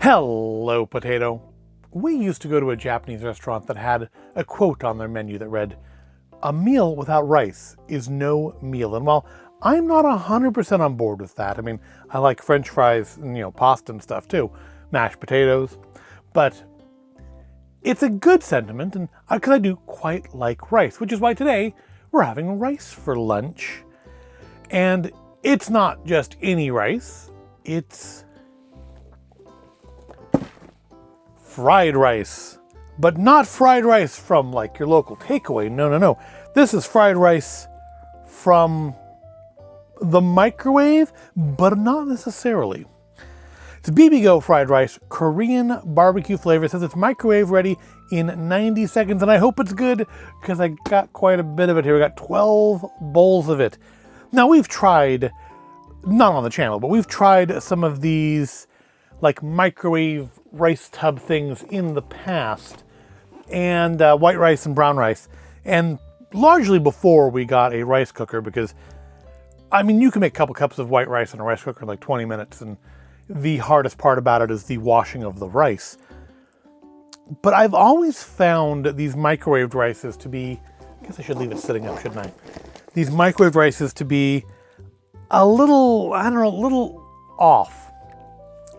Hello, potato. We used to go to a Japanese restaurant that had a quote on their menu that read, "A meal without rice is no meal." And while I'm not 100% on board with that, I mean, I like French fries and, pasta and stuff too, mashed potatoes, but it's a good sentiment, and because I do quite like rice, which is why today we're having rice for lunch. And it's not just any rice, it's fried rice, but not fried rice from like your local takeaway. No. This is fried rice from the microwave, but not necessarily. It's bibigo fried rice, Korean barbecue flavor. It says it's microwave ready in 90 seconds, and I hope it's good because I got quite a bit of it here. We got 12 bowls of it. Now we've tried, not on the channel, but we've tried some of these like microwave rice tub things in the past, and white rice and brown rice, and largely before we got a rice cooker, because I mean, you can make a couple cups of white rice in a rice cooker in like 20 minutes, and the hardest part about it is the washing of the rice. But I've always found these microwaved rices to be, I guess I should leave it sitting up, shouldn't I? These microwaved rices to be a little, I don't know, a little off.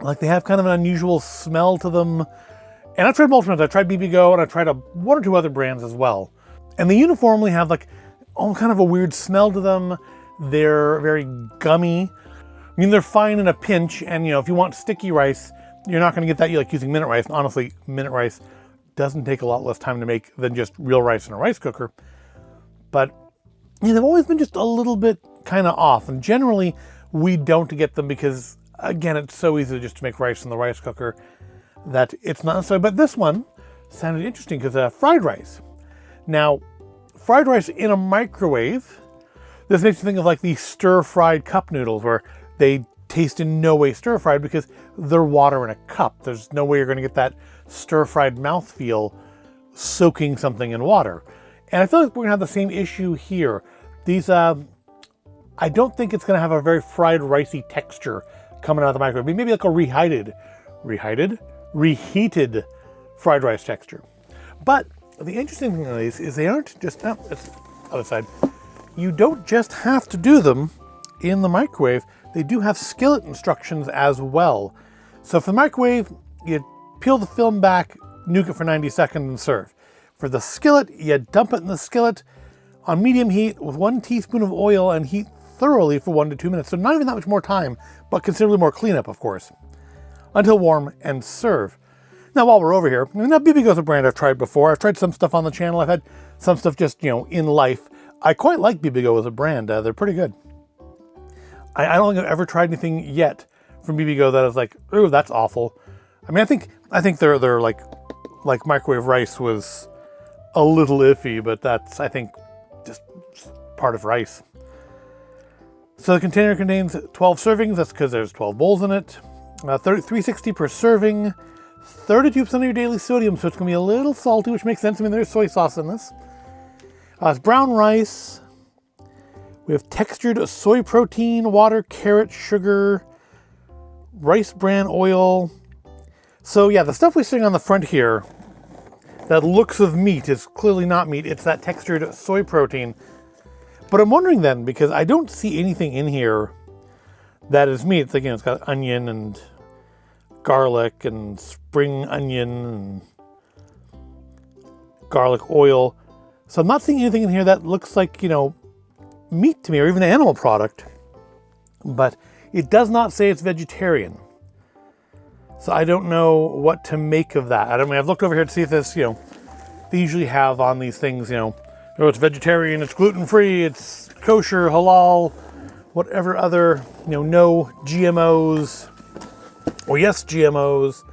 Like they have kind of an unusual smell to them. And I've tried multiple ones. I've tried bibigo and I've tried one or two other brands as well. And they uniformly have like kind of a weird smell to them. They're very gummy. I mean, they're fine in a pinch. And if you want sticky rice, you're not going to get that like using minute rice. And honestly, minute rice doesn't take a lot less time to make than just real rice in a rice cooker. But they've always been just a little bit kind of off. And generally, we don't get them because, again, it's so easy just to make rice in the rice cooker that it's not necessary. But this one sounded interesting because fried rice. Now, fried rice in a microwave, this makes me think of like the stir-fried cup noodles where they taste in no way stir-fried because they're water in a cup. There's no way you're going to get that stir-fried mouthfeel soaking something in water. And I feel like we're going to have the same issue here. These, I don't think it's going to have a very fried ricey texture coming out of the microwave. Maybe like a reheated fried rice texture. But the interesting thing is they aren't just, it's other side. You don't just have to do them in the microwave. They do have skillet instructions as well. So for the microwave, you peel the film back, nuke it for 90 seconds and serve. For the skillet, you dump it in the skillet on medium heat with 1 teaspoon of oil and heat thoroughly for 1 to 2 minutes. So not even that much more time, but considerably more cleanup, of course, until warm and serve. Now, while we're over here, bibigo is a brand I've tried before. I've tried some stuff on the channel. I've had some stuff just, in life. I quite like bibigo as a brand. They're pretty good. I don't think I've ever tried anything yet from bibigo that is like, ooh, that's awful. I mean, I think they're like microwave rice was a little iffy, but that's, I think, just part of rice. So the container contains 12 servings. That's because there's 12 bowls in it. 360 per serving. 32% of your daily sodium, so it's going to be a little salty, which makes sense. I mean, there's soy sauce in this. It's brown rice. We have textured soy protein, water, carrot, sugar, rice bran oil. So yeah, the stuff we're seeing on the front here that looks of meat is clearly not meat. It's that textured soy protein. But I'm wondering then, because I don't see anything in here that is meat. It's like, it's got onion and garlic and spring onion and garlic oil. So I'm not seeing anything in here that looks like, meat to me, or even an animal product. But it does not say it's vegetarian. So I don't know what to make of that. I've looked over here to see if this, they usually have on these things, it's vegetarian, it's gluten-free, it's kosher, halal, whatever other, no GMOs, or yes, GMOs.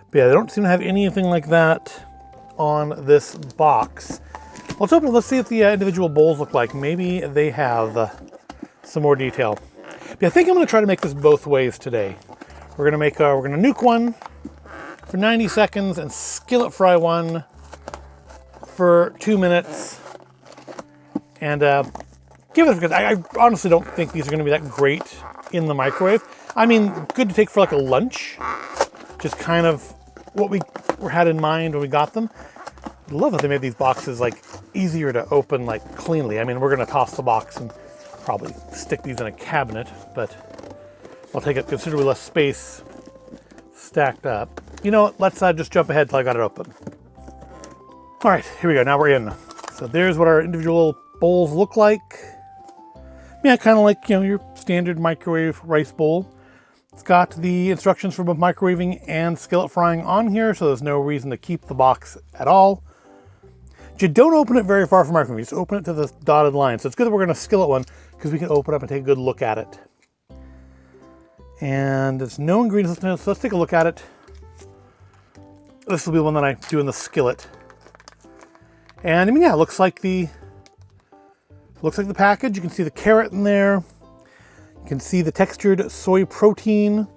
But yeah, they don't seem to have anything like that on this box. Let's open it. Let's see if the individual bowls look like. Maybe they have some more detail. But I think I'm going to try to make this both ways today. We're going to nuke one for 90 seconds and skillet fry one for 2 minutes. And give it a, because I honestly don't think these are going to be that great in the microwave. I mean, good to take for like a lunch, just kind of what we had in mind when we got them. I love that they made these boxes like easier to open like cleanly. I mean, we're gonna toss the box and probably stick these in a cabinet, but I'll take up considerably less space stacked up. You know what, let's just jump ahead till I got it open. All right, here we go, now we're in. So there's what our individual bowls look like. Yeah, kind of like, you know, your standard microwave rice bowl. It's got the instructions for both microwaving and skillet frying on here, so there's no reason to keep the box at all. You don't open it very far from microwave, you just open it to the dotted line. So it's good that we're gonna skillet one because we can open up and take a good look at it. And there's no ingredients, so let's take a look at it. This will be the one that I do in the skillet. And I mean, yeah, it looks like the package. You can see the carrot in there. You can see the textured soy protein.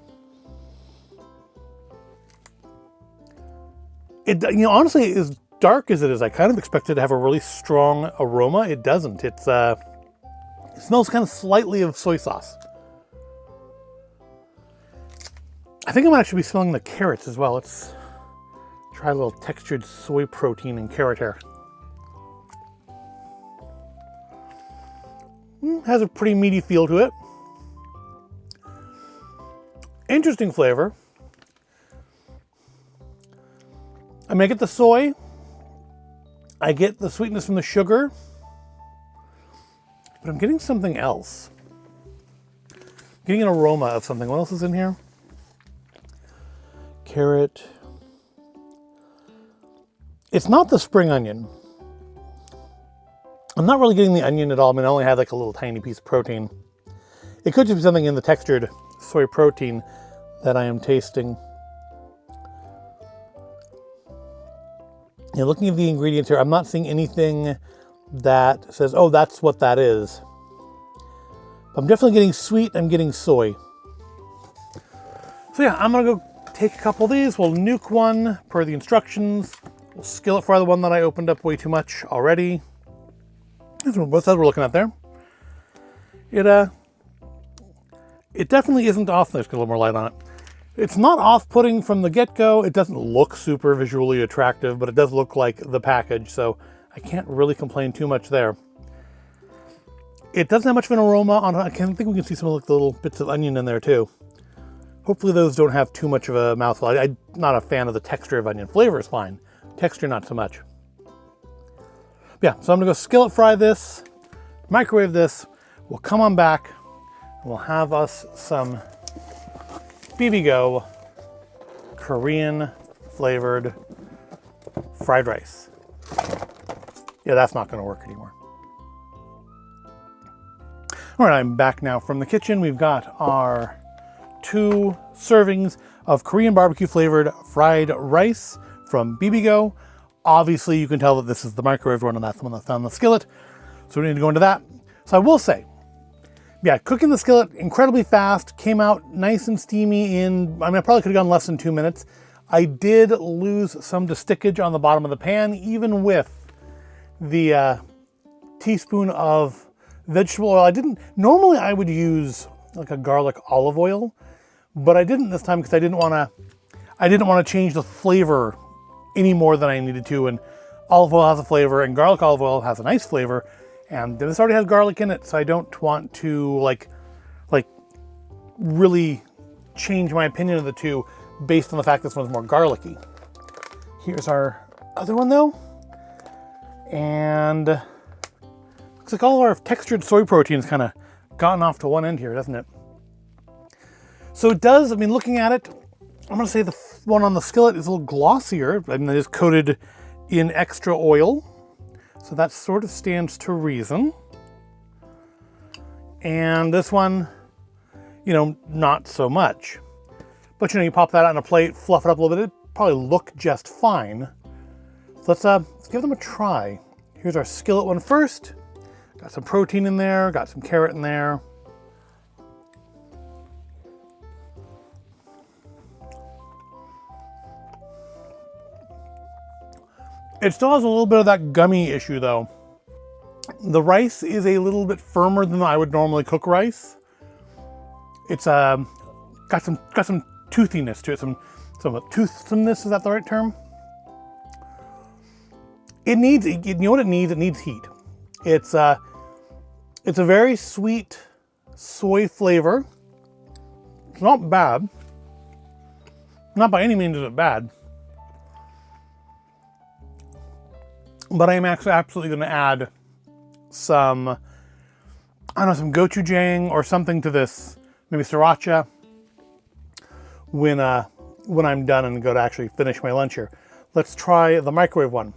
It, you know, honestly, as dark as it is, I kind of expected to have a really strong aroma. It doesn't. It smells kind of slightly of soy sauce. I think I'm actually be smelling the carrots as well. Let's try a little textured soy protein and carrot here. Has a pretty meaty feel to it. Interesting flavor. I mean, I get the soy. I get the sweetness from the sugar. But I'm getting something else. I'm getting an aroma of something. What else is in here? Carrot. It's not the spring onion. I'm not really getting the onion at all. I mean, I only had like a little tiny piece of protein. It could just be something in the textured soy protein that I am tasting. You know, looking at the ingredients here, I'm not seeing anything that says, oh, that's what that is. I'm definitely getting sweet, I'm getting soy. So yeah, I'm gonna go take a couple of these. We'll nuke one per the instructions. We'll skillet fry the one that I opened up way too much already. That's what both sides we're looking at there. It definitely isn't off. Let's get a little more light on it. It's not off-putting from the get-go. It doesn't look super visually attractive, but it does look like the package, so I can't really complain too much there. It doesn't have much of an aroma on it. I think we can see some of the little bits of onion in there too. Hopefully those don't have too much of a mouthful. I'm not a fan of the texture of onion. Flavor is fine. Texture, not so much. Yeah, so I'm gonna go skillet fry this, microwave this. We'll come on back and we'll have us some bibigo Korean flavored fried rice. Yeah, that's not gonna work anymore. All right, I'm back now from the kitchen. We've got our 2 servings of Korean barbecue flavored fried rice from bibigo. Obviously, you can tell that this is the microwave one and that's the one that's on the skillet. So we need to go into that. So I will say, yeah, cooking the skillet incredibly fast, came out nice and steamy in, I mean, I probably could have gone less than 2 minutes. I did lose some to stickage on the bottom of the pan, even with the teaspoon of vegetable oil. Normally I would use like a garlic olive oil, but I didn't this time because I didn't want to change the flavor any more than I needed to. And olive oil has a flavor and garlic olive oil has a nice flavor. And this already has garlic in it, so I don't want to like really change my opinion of the two based on the fact this one's more garlicky. Here's our other one though. And looks like all of our textured soy protein's kind of gotten off to one end here, doesn't it? So it does, I mean, looking at it, I'm gonna say the one on the skillet is a little glossier. I mean, it is coated in extra oil. So that sort of stands to reason. And this one, you know, not so much. But you know, you pop that out on a plate, fluff it up a little bit, it'd probably look just fine. So let's give them a try. Here's our skillet one first. Got some protein in there, got some carrot in there. It still has a little bit of that gummy issue though. The rice is a little bit firmer than I would normally cook rice. It's got some toothiness to it, some some toothsomeness, is that the right term? It needs, you know what it needs? It needs heat. It's a very sweet soy flavor. It's not bad. Not by any means is it bad. But I am actually absolutely going to add some, I don't know, some gochujang or something to this, maybe sriracha, when I'm done and go to actually finish my lunch here. Let's try the microwave one.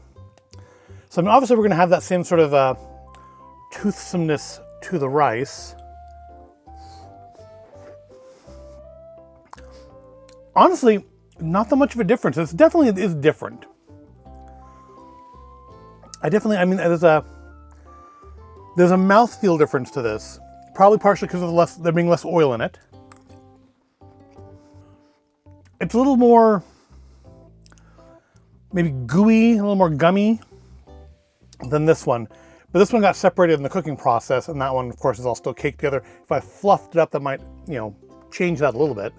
So I mean, obviously we're going to have that same sort of toothsomeness to the rice. Honestly, not that much of a difference. It's definitely is different. I mean, there's a mouthfeel difference to this. Probably partially because of there being less oil in it. It's a little more, maybe gooey, a little more gummy than this one. But this one got separated in the cooking process, and that one, of course, is all still caked together. If I fluffed it up, that might, you know, change that a little bit.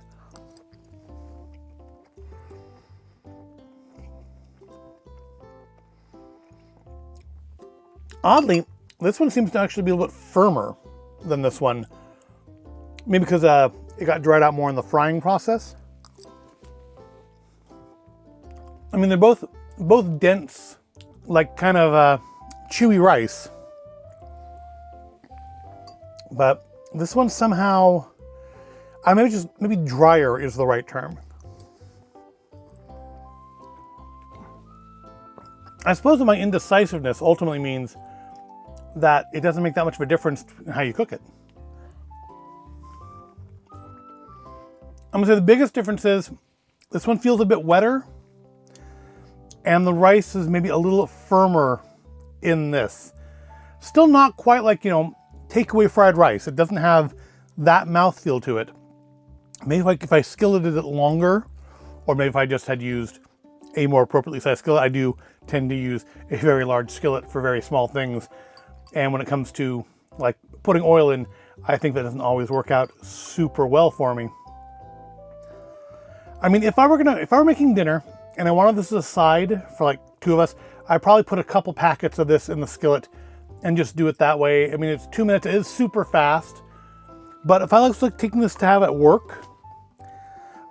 Oddly, this one seems to actually be a little bit firmer than this one. Maybe because it got dried out more in the frying process. I mean, they're both dense, like kind of chewy rice. But this one somehow, maybe drier is the right term. I suppose that my indecisiveness ultimately means that it doesn't make that much of a difference in how you cook it. I'm gonna say the biggest difference is this one feels a bit wetter, and the rice is maybe a little firmer in this. Still not quite like, you know, takeaway fried rice. It doesn't have that mouthfeel to it. Maybe if I skilleted it longer, or maybe if I just had used a more appropriately sized skillet. I do tend to use a very large skillet for very small things. And when it comes to like putting oil in, I think that doesn't always work out super well for me. I mean, if I were making dinner and I wanted this as a side for like two of us, I'd probably put a couple packets of this in the skillet and just do it that way. I mean, it's 2 minutes, it is super fast. But if I was like taking this to have at work,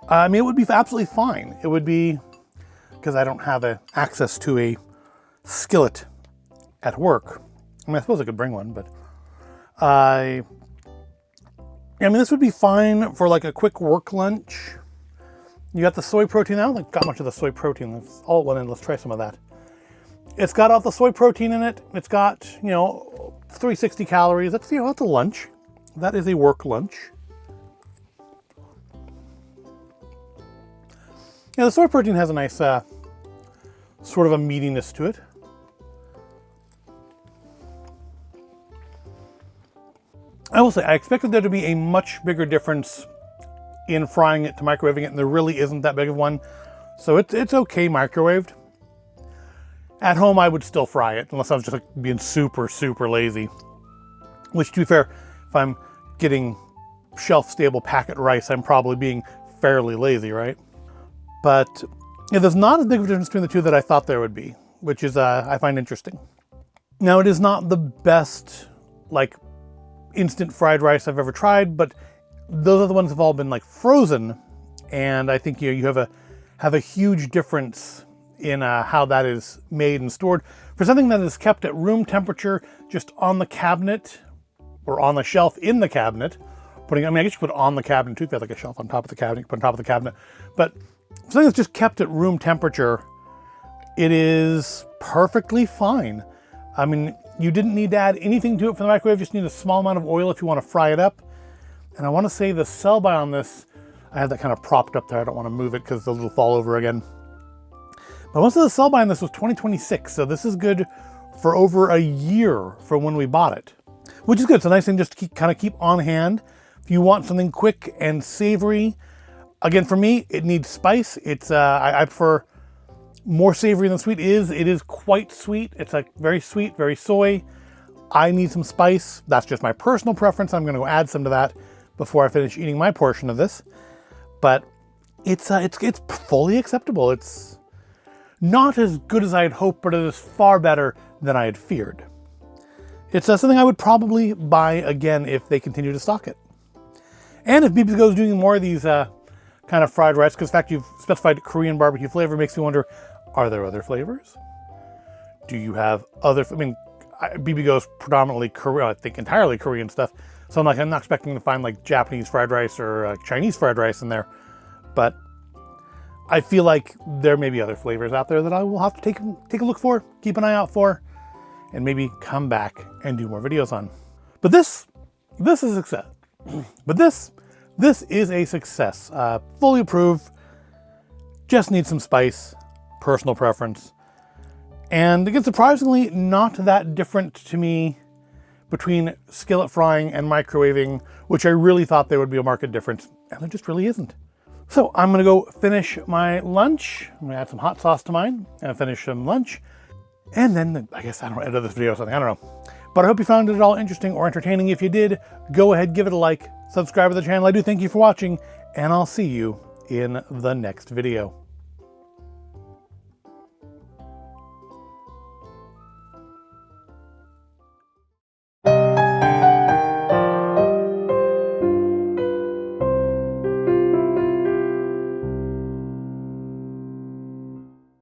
I mean, it would be absolutely fine. It would be, because I don't have access to a skillet at work. I mean, I suppose I could bring one, but I mean, this would be fine for like a quick work lunch. You got the soy protein. I don't think got much of the soy protein. That's all at one end. Let's try some of that. It's got all the soy protein in it. It's got, you know, 360 calories. That's, you know, that's a lunch. That is a work lunch. Yeah, the soy protein has a nice sort of a meatiness to it. I will say, I expected there to be a much bigger difference in frying it to microwaving it, and there really isn't that big of one. So it's okay microwaved. At home, I would still fry it, unless I was just like being super, super lazy. Which, to be fair, if I'm getting shelf-stable packet rice, I'm probably being fairly lazy, right? But yeah, there's not as big of a difference between the two that I thought there would be, which is, I find interesting. Now, it is not the best, like, instant fried rice I've ever tried, but those are the ones that have all been like frozen, and I think you have a huge difference in how that is made and stored. For something that is kept at room temperature, just on the cabinet or on the shelf in the cabinet, I mean, I guess you put it on the cabinet too, if you have like a shelf on top of the cabinet, you put it on top of the cabinet, but something that's just kept at room temperature, it is perfectly fine. I mean, you didn't need to add anything to it for the microwave, just need a small amount of oil if you want to fry it up. And I want to say the sell-by on this, I have that kind of propped up there. I don't want to move it because it'll fall over again. But most of the sell-by on this was 2026, so this is good for over a year from when we bought it, which is good. It's a nice thing just to keep on hand. If you want something quick and savory, again, for me, it needs spice. It's I prefer more savory than sweet. It is quite sweet. It's like very sweet, very soy. I need some spice. That's just my personal preference. I'm going to go add some to that before I finish eating my portion of this. But it's fully acceptable. It's not as good as I had hoped, but it is far better than I had feared. It's something I would probably buy again if they continue to stock it. And if bibigo is doing more of these kind of fried rice, because the fact you've specified Korean barbecue flavor makes me wonder, are there other flavors? Do you have other, I mean, bibigo is predominantly Korean, I think entirely Korean stuff. So I'm not expecting to find like Japanese fried rice or Chinese fried rice in there. But I feel like there may be other flavors out there that I will have to take a look for, keep an eye out for, and maybe come back and do more videos on. But this is a success. But this is a success. Fully approved. Just needs some spice, personal preference. And again, surprisingly, not that different to me between skillet frying and microwaving, which I really thought there would be a market difference, and there just really isn't. So I'm gonna go finish my lunch. I'm gonna add some hot sauce to mine and finish some lunch. And then I guess I don't edit this video or something, I don't know. But I hope you found it at all interesting or entertaining. If you did, go ahead, give it a like, subscribe to the channel. I do thank you for watching, and I'll see you in the next video.